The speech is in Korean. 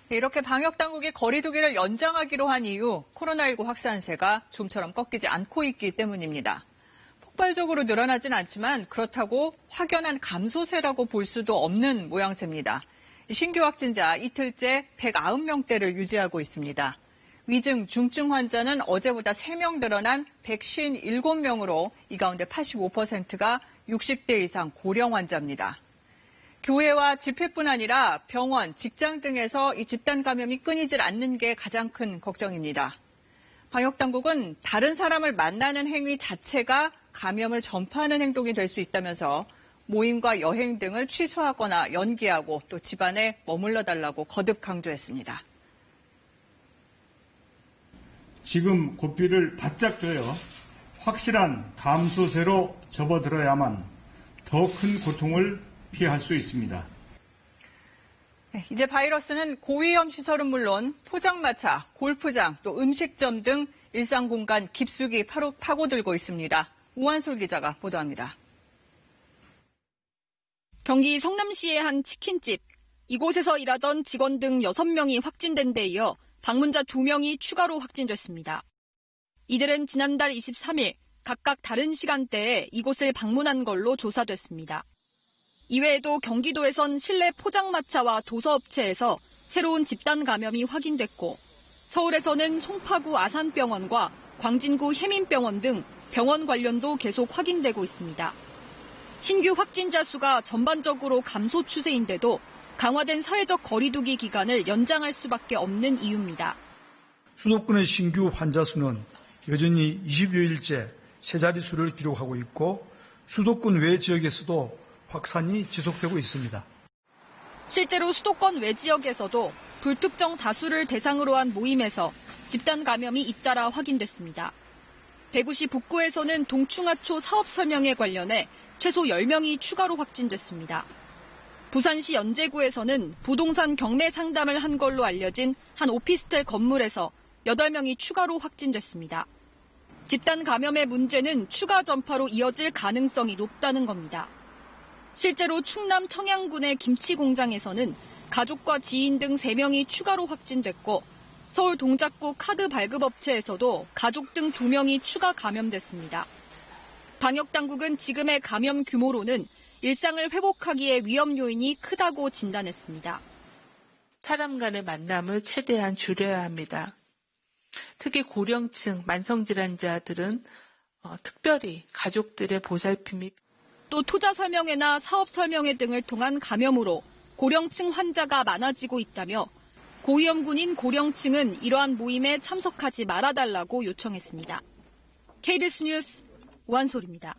이렇게 방역당국이 거리 두기를 연장하기로 한 이유, 코로나19 확산세가 좀처럼 꺾이지 않고 있기 때문입니다. 폭발적으로 늘어나진 않지만 그렇다고 확연한 감소세라고 볼 수도 없는 모양새입니다. 신규 확진자 이틀째 190명대를 유지하고 있습니다. 위중, 중증 환자는 어제보다 3명 늘어난 157명으로 이 가운데 85%가 60대 이상 고령 환자입니다. 교회와 집회뿐 아니라 병원, 직장 등에서 이 집단 감염이 끊이질 않는 게 가장 큰 걱정입니다. 방역당국은 다른 사람을 만나는 행위 자체가 감염을 전파하는 행동이 될 수 있다면서 모임과 여행 등을 취소하거나 연기하고 또 집안에 머물러 달라고 거듭 강조했습니다. 지금 고삐를 바짝 져요. 확실한 감소세로 접어들어야만 더 큰 고통을 피할 수 있습니다. 이제 바이러스는 고위험 시설은 물론 포장마차, 골프장, 또 음식점 등 일상 공간 깊숙이 파고들고 있습니다. 우한솔 기자가 보도합니다. 경기 성남시의 한 치킨집. 이곳에서 일하던 직원 등 6명이 확진된 데 이어 방문자 2명이 추가로 확진됐습니다. 이들은 지난달 23일 각각 다른 시간대에 이곳을 방문한 걸로 조사됐습니다. 이외에도 경기도에선 실내 포장마차와 도서업체에서 새로운 집단 감염이 확인됐고 서울에서는 송파구 아산병원과 광진구 혜민병원 등 병원 관련도 계속 확인되고 있습니다. 신규 확진자 수가 전반적으로 감소 추세인데도 강화된 사회적 거리두기 기간을 연장할 수밖에 없는 이유입니다. 수도권의 신규 환자 수는 여전히 20여일째 세 자릿수를 기록하고 있고 수도권 외 지역에서도 확산이 지속되고 있습니다. 실제로 수도권 외 지역에서도 불특정 다수를 대상으로 한 모임에서 집단 감염이 잇따라 확인됐습니다. 대구시 북구에서는 동충하초 사업 설명에 관련해 최소 10명이 추가로 확진됐습니다. 부산시 연제구에서는 부동산 경매 상담을 한 걸로 알려진 한 오피스텔 건물에서 8명이 추가로 확진됐습니다. 집단 감염의 문제는 추가 전파로 이어질 가능성이 높다는 겁니다. 실제로 충남 청양군의 김치 공장에서는 가족과 지인 등 3명이 추가로 확진됐고 서울 동작구 카드 발급업체에서도 가족 등 2명이 추가 감염됐습니다. 방역당국은 지금의 감염 규모로는 일상을 회복하기에 위험 요인이 크다고 진단했습니다. 사람 간의 만남을 최대한 줄여야 합니다. 특히 고령층, 만성질환자들은 특별히 가족들의 보살핌이 또 투자 설명회나 사업 설명회 등을 통한 감염으로 고령층 환자가 많아지고 있다며 고위험군인 고령층은 이러한 모임에 참석하지 말아달라고 요청했습니다. KBS 뉴스 우한솔입니다.